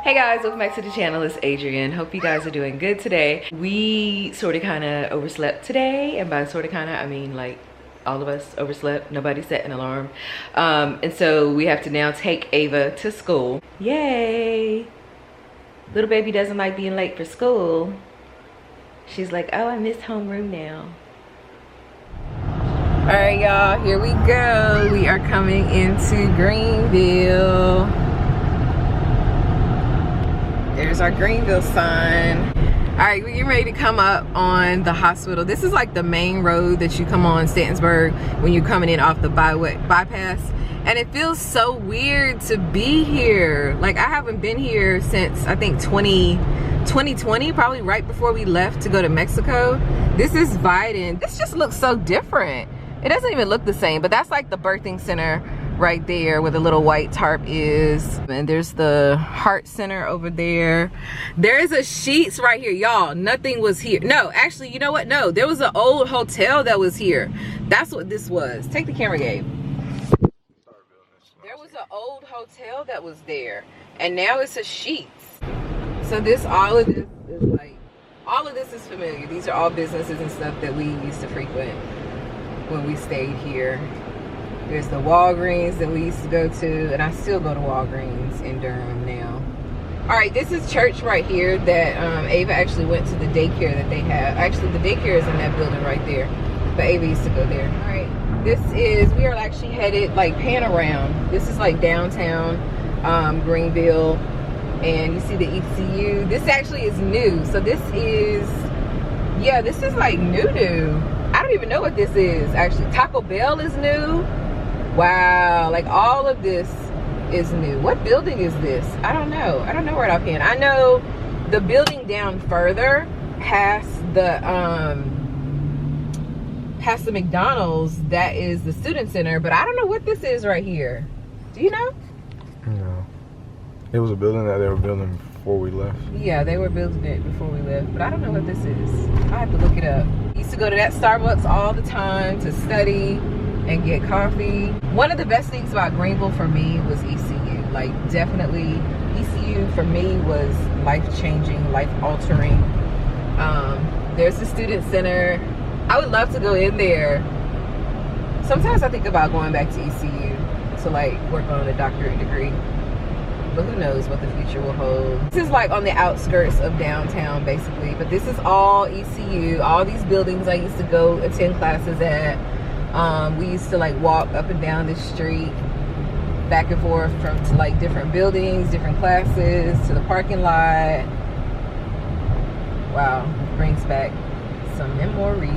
Hey guys, welcome back to the channel. It's Adrienne. Hope you guys are doing good today. We sort of kind of overslept today, and by sort of kind of I mean like all of us overslept. Nobody set an alarm, and so we have to now take Ava to school. Yay! Little baby doesn't like being late for school. She's like, oh, I miss homeroom now. All right, y'all, here we go. We are coming into Greenville. There's our Greenville sign. All right, we're getting ready to come up on the hospital. This is like the main road that you come on Stantonsburg when you're coming in off the bypass. And it feels so weird to be here. Like, I haven't been here since, I think, 2020, probably right before we left to go to Mexico. This is Biden. This just looks so different. It doesn't even look the same, but that's like the birthing center right there where the little white tarp is. And there's the heart center over there. There is a Sheetz right here, y'all. Nothing was here. No, actually, you know what? No, there was an old hotel that was here. That's what this was. Take the camera, Gabe. There was an old hotel that was there, and now it's a Sheetz. So this, all of this is like, all of this is familiar. These are all businesses and stuff that we used to frequent when we stayed here. There's the Walgreens that we used to go to, and I still go to Walgreens in Durham now. All right, this is church right here that Ava actually went to the daycare that they have. Actually, the daycare is in that building right there, but Ava used to go there. All right, this is, we are actually headed, like, pan around. This is like downtown Greenville, and you see the ECU. This actually is new, so this is, yeah, this is like new. I don't even know what this is, actually. Taco Bell is new. Wow, like all of this is new. What building is this? I don't know. I don't know right offhand. I know the building down further past the McDonald's, that is the student center, but I don't know what this is right here. Do you know? No. It was a building that they were building before we left. Yeah, they were building it before we left, but I don't know what this is. I have to look it up. I used to go to that Starbucks all the time to study and get coffee. One of the best things about Greenville for me was ECU. Like, definitely ECU for me was life-changing, life-altering. There's the student center. I would love to go in there. Sometimes I think about going back to ECU to like work on a doctorate degree, but who knows what the future will hold. This is like on the outskirts of downtown basically, but this is all ECU. All these buildings I used to go attend classes at. We used to like walk up and down this street back and forth to like different buildings, different classes, to the parking lot. Wow, brings back some memories.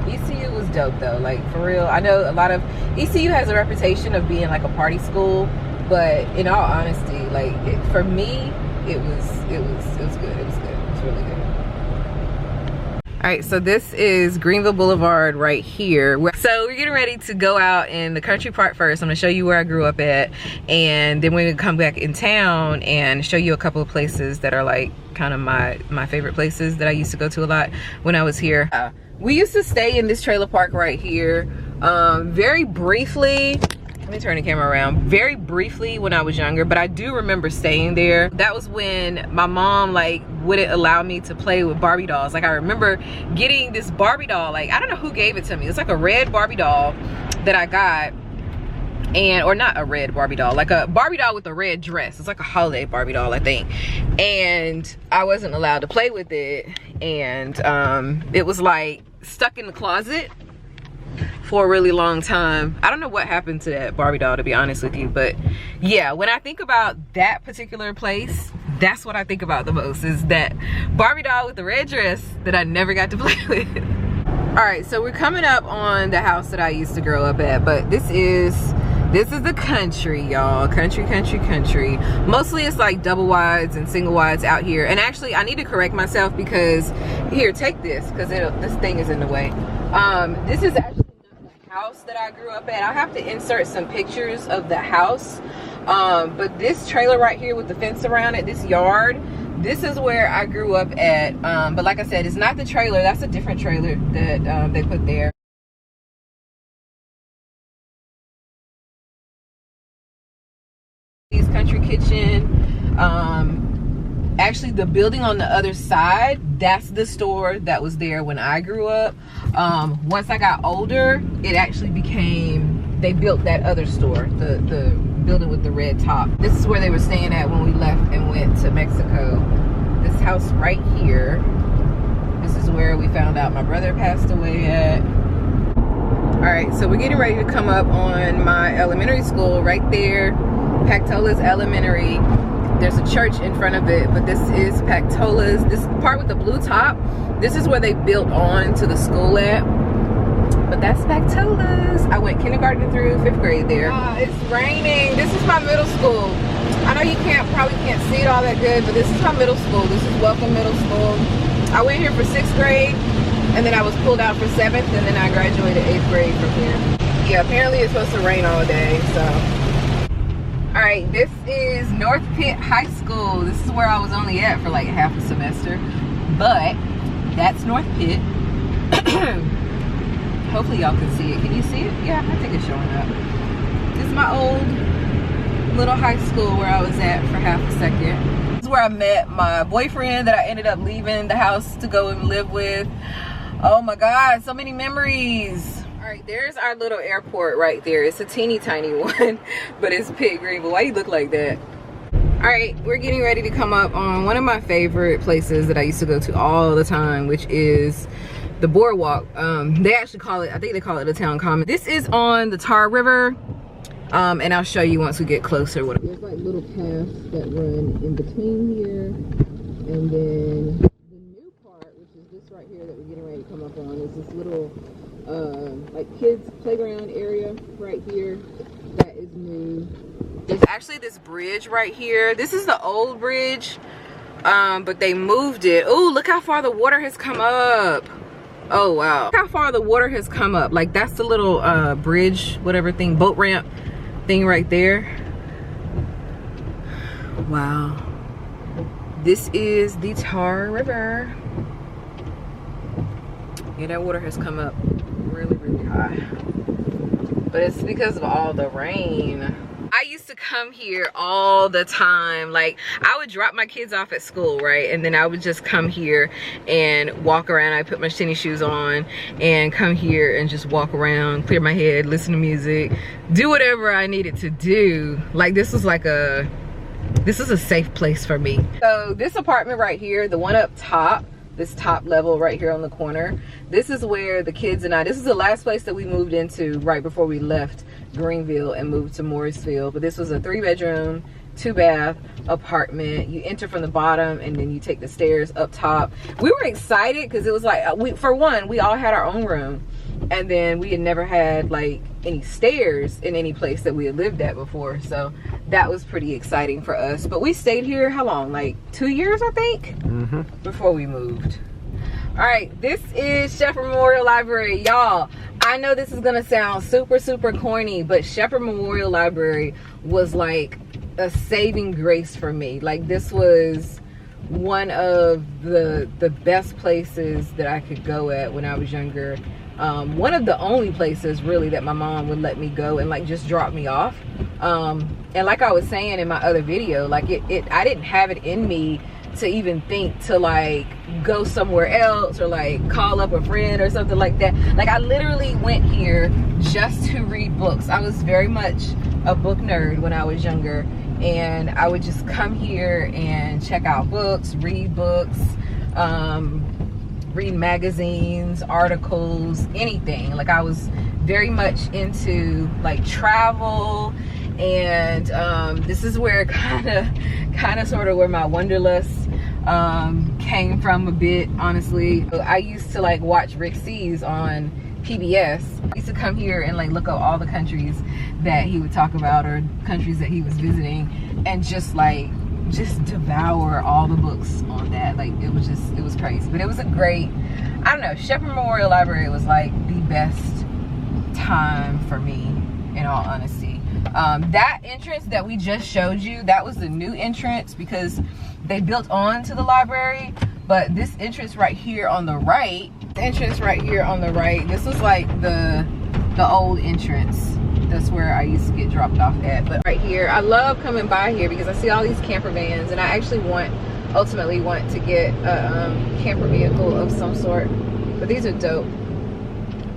ECU was dope though, like for real. I know a lot of, ECU has a reputation of being like a party school, but in all honesty, like for me, it was good. It was good. It was really good. All right, so this is Greenville Boulevard right here. So we're getting ready to go out in the country part first. I'm gonna show you where I grew up at, and then we're gonna come back in town and show you a couple of places that are like kind of my favorite places that I used to go to a lot when I was here. We used to stay in this trailer park right here very briefly. Let me turn the camera around. Very briefly when I was younger, but I do remember staying there. That was when my mom like wouldn't allow me to play with Barbie dolls. Like I remember getting this Barbie doll, like I don't know who gave it to me. It's like a red Barbie doll that I got, and or not a red Barbie doll, like a Barbie doll with a red dress. It's like a holiday Barbie doll, I think. And I wasn't allowed to play with it, and it was like stuck in the closet for a really long time. I don't know what happened to that Barbie doll, to be honest with you, but yeah, when I think about that particular place, that's what I think about the most, is that Barbie doll with the red dress that I never got to play with. All right, so we're coming up on the house that I used to grow up at, but this is the country, y'all. Country. Mostly it's like double wides and single wides out here. And actually I need to correct myself, because here, take this, because this thing is in the way. This is actually house that I grew up at. I'll have to insert some pictures of the house, but this trailer right here with the fence around it, this yard, this is where I grew up at. But like I said, it's not the trailer, that's a different trailer that they put there. Country kitchen. Actually, the building on the other side, that's the store that was there when I grew up. Once I got older, it actually became, they built that other store, the building with the red top. This is where they were staying at when we left and went to Mexico. This house right here, this is where we found out my brother passed away at. All right, so we're getting ready to come up on my elementary school right there, Pactola's Elementary. There's a church in front of it, but this is Pactola's. This part with the blue top, this is where they built on to the school at. But that's Pactola's. I went kindergarten through 5th grade there. It's raining. This is my middle school. I know you probably can't see it all that good, but this is my middle school. This is Welcome Middle School. I went here for 6th grade, and then I was pulled out for 7th, and then I graduated 8th grade from here. Yeah, apparently it's supposed to rain all day, so. All right, this is North Pitt High School. This is where I was only at for like half a semester, but that's North Pitt. Hopefully y'all can see it. Can you see it? Yeah, I think it's showing up. This is my old little high school where I was at for half a second. This is where I met my boyfriend that I ended up leaving the house to go and live with. Oh my God, so many memories. All right, there's our little airport right there. It's a teeny tiny one, but it's Pitt, Greenville. Why you look like that? All right, we're getting ready to come up on one of my favorite places that I used to go to all the time, which is the boardwalk. They actually call it, I think they call it the town common. This is on the Tar River, and I'll show you once we get closer. There's like little paths that run in between here, and then the new part, which is this right here that we're getting ready to come up on, is this little like kids playground area right here that is new. There's actually this bridge right here. This is the old bridge, but they moved it. Oh, look how far the water has come up. Oh wow, look how far the water has come up. Like that's the little bridge, whatever thing, boat ramp thing right there. Wow, this is the Tar River. Yeah, that water has come up really, really high, but it's because of all the rain. I used to come here all the time. Like I would drop my kids off at school, right? And then I would just come here and walk around. I put my tennis shoes on and come here and just walk around, clear my head, listen to music, do whatever I needed to do. Like this is a safe place for me. So this apartment right here, the one up top, this top level right here on the corner, this is where the kids and I, this is the last place that we moved into right before we left Greenville and moved to Morrisville. But this was a 3-bedroom, 2-bath apartment. You enter from the bottom and then you take the stairs up top. We were excited because it was like, for one, we all had our own room, and then we had never had like any stairs in any place that we had lived at before, so that was pretty exciting for us. But we stayed here how long? Like 2 years, I think, before we moved. All right, this is Shepherd Memorial Library. Y'all, I know this is gonna sound super, super corny, but Shepherd Memorial Library was like a saving grace for me. Like this was one of the best places that I could go at when I was younger. One of the only places really that my mom would let me go and like just drop me off. And like I was saying in my other video, like I didn't have it in me to even think to like go somewhere else or like call up a friend or something like that. Like I literally went here just to read books. I was very much a book nerd when I was younger, and I would just come here and check out books, read books, read magazines, articles, anything. Like I was very much into like travel, and this is where kind of sort of where my wanderlust came from a bit, honestly. I used to like watch Rick C's on PBS. I used to come here and like look up all the countries that he would talk about or countries that he was visiting, and just devour all the books on that. Like it was crazy. But it was a great, I don't know, Shepherd Memorial Library was like the best time for me, in all honesty. That entrance that we just showed you, that was the new entrance because they built on to the library. But this entrance right here on the right, this was like the old entrance. That's where I used to get dropped off at. But right here, I love coming by here because I see all these camper vans, and I actually ultimately want to get a camper vehicle of some sort. But these are dope.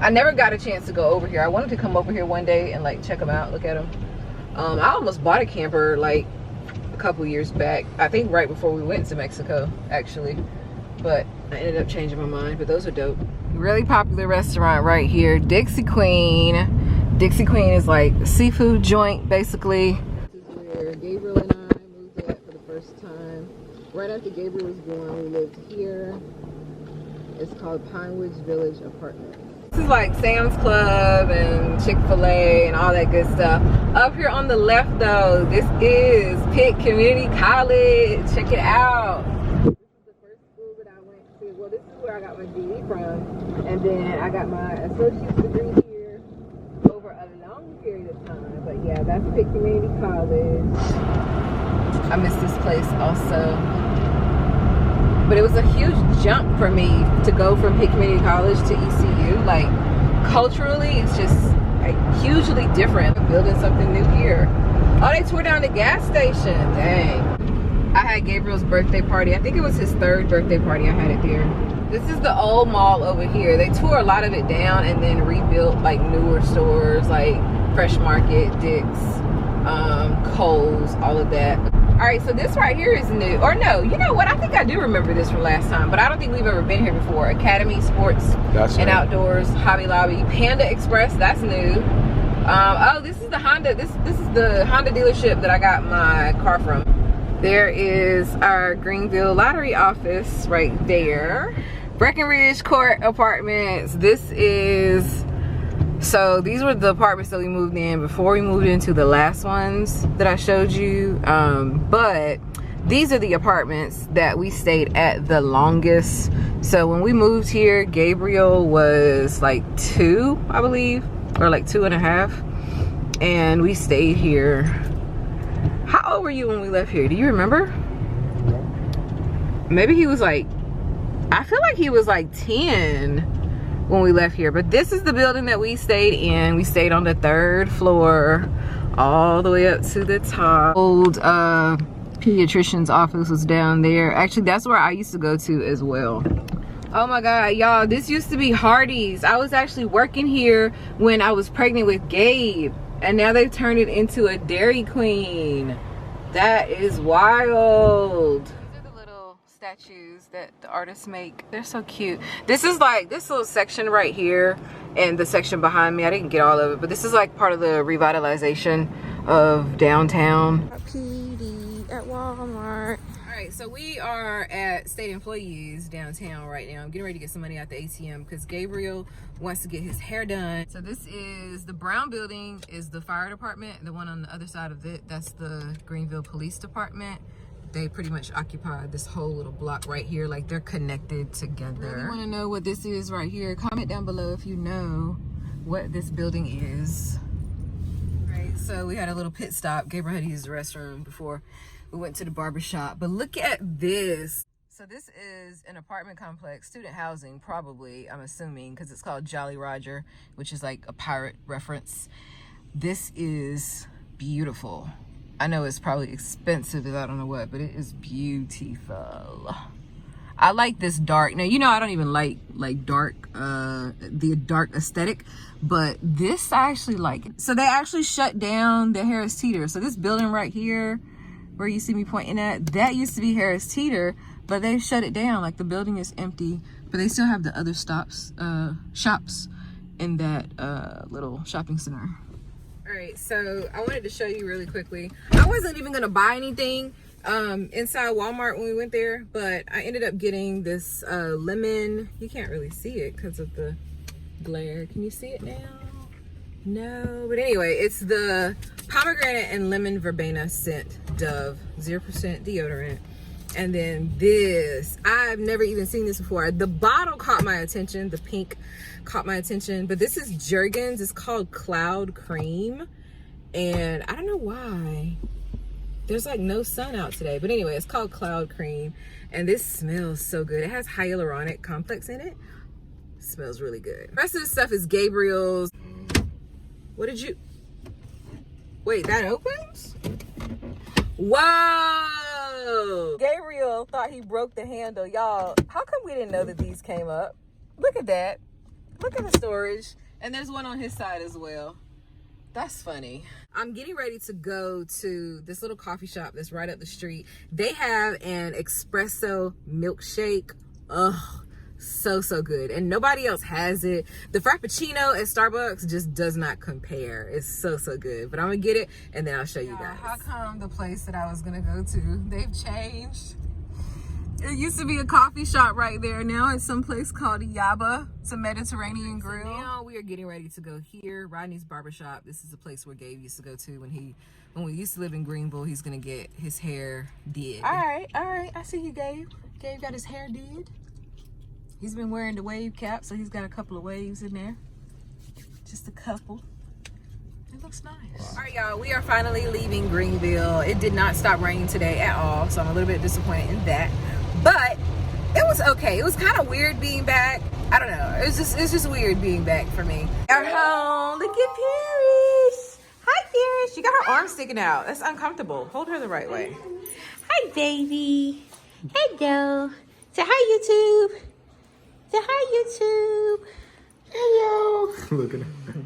I never got a chance to go over here. I wanted to come over here one day and like check them out, look at them. I almost bought a camper like a couple years back. I think right before we went to Mexico, actually. But I ended up changing my mind. But those are dope. Really popular restaurant right here, Dixie Queen. Dixie Queen is like a seafood joint, basically. This is where Gabriel and I moved at for the first time. Right after Gabriel was born, we lived here. It's called Pinewoods Village Apartments. This is like Sam's Club and Chick-fil-A and all that good stuff. Up here on the left though, this is Pitt Community College. Check it out. This is the first school that I went to. Well, this is where I got my GED from. And then I got my associate's degree here over a long period of time. But yeah, that's Pitt Community College. I miss this place also. But it was a huge jump for me to go from Pitt Community College to ECU. Like, culturally, it's just like hugely different. I'm building something new here. Oh, they tore down the gas station. Dang. I had Gabriel's birthday party. I think it was his 3rd birthday party. I had it there. This is the old mall over here. They tore a lot of it down and then rebuilt like newer stores like Fresh Market, Dick's, Kohl's, all of that. All right, so this right here is new. Or no, you know what? I think I do remember this from last time, but I don't think we've ever been here before. Academy Sports and Outdoors, Hobby Lobby, Panda Express, that's new. Oh, this is the Honda. This is the Honda dealership that I got my car from. There is our Greenville lottery office right there. Breckenridge Court Apartments. This is... So these were the apartments that we moved in before we moved into the last ones that I showed you. But these are the apartments that we stayed at the longest. So when we moved here, Gabriel was like 2, I believe, or like 2.5. And we stayed here. How old were you when we left here? Do you remember? Maybe he was like, I feel like he was like 10 when we left here. But this is the building that we stayed in. We stayed on the 3rd floor all the way up to the top. Old pediatrician's office was down there. Actually, that's where I used to go to as well. Oh my god, y'all, this used to be Hardee's. I was actually working here when I was pregnant with Gabe, and now they've turned it into a Dairy Queen. That is wild. Statues that the artists make. They're so cute. This is like this little section right here and the section behind me. I didn't get all of it, but this is like part of the revitalization of downtown. PD at Walmart. All right, so we are at State Employees downtown right now. I'm getting ready to get some money out the ATM because Gabriel wants to get his hair done. So this is the brown building is the fire department. The one on the other side of it, that's the Greenville Police Department. They pretty much occupy this whole little block right here. Like, they're connected together. If you want to know what this is right here, comment down below if you know what this building is. Right, so we had a little pit stop. Gabriel had to use the restroom before we went to the barber shop. But look at this. So this is an apartment complex, student housing probably, I'm assuming, because it's called Jolly Roger, which is like a pirate reference. This is beautiful. I know it's probably expensive as I don't know what, but it is beautiful. I like this dark. Now, you know, I don't even like dark, the dark aesthetic, but this I actually like it. So they actually shut down the Harris Teeter. So this building right here, where you see me pointing at, that used to be Harris Teeter, but they shut it down. Like, the building is empty, but they still have the other shops in that little shopping center. All right, so I wanted to show you really quickly. I wasn't even gonna buy anything inside Walmart when we went there, but I ended up getting this lemon. You can't really see it because of the glare. Can you see it now? No, but anyway, it's the pomegranate and lemon verbena scent Dove 0% deodorant. And then this, I've never even seen this before. The bottle caught my attention, the pink caught my attention, but this is Jergens. It's called Cloud Cream, and I don't know why. There's like no sun out today, but anyway, it's called Cloud Cream, and this smells so good. It has hyaluronic complex in it. Smells really good. The rest of the stuff is Gabriel's. What did you Wait, that opens? Whoa! Gabriel thought he broke the handle. Y'all, how come we didn't know that these came up? Look at that. Look at the storage. And there's one on his side as well. That's funny. I'm getting ready to go to this little coffee shop that's right up the street. They have an espresso milkshake. Ugh, so good. And nobody else has it. The Frappuccino at Starbucks just does not compare. It's so good. But I'm gonna get it and then I'll show you guys. How come the place that I was gonna go to, they've changed? It used to be a coffee shop right there. Now it's someplace called Yaba. It's a Mediterranean grill. So now we are getting ready to go here. Rodney's Barbershop. This is the place where Gabe used to go to when we used to live in Greenville. He's gonna get his hair did. All right. I see you, Gabe. Gabe got his hair did. He's been wearing the wave cap, so he's got a couple of waves in there. Just a couple. It looks nice. Wow. All right, y'all, we are finally leaving Greenville. It did not stop raining today at all, so I'm a little bit disappointed in that. But it was okay. It was kind of weird being back. I don't know. It's just weird being back for me. Our home. Look at Paris. Hi, Paris. She got her arm sticking out. That's uncomfortable. Hold her the right way. Hi, baby. Hello. Say hi, YouTube. Say hi, YouTube. Hello. Look at her.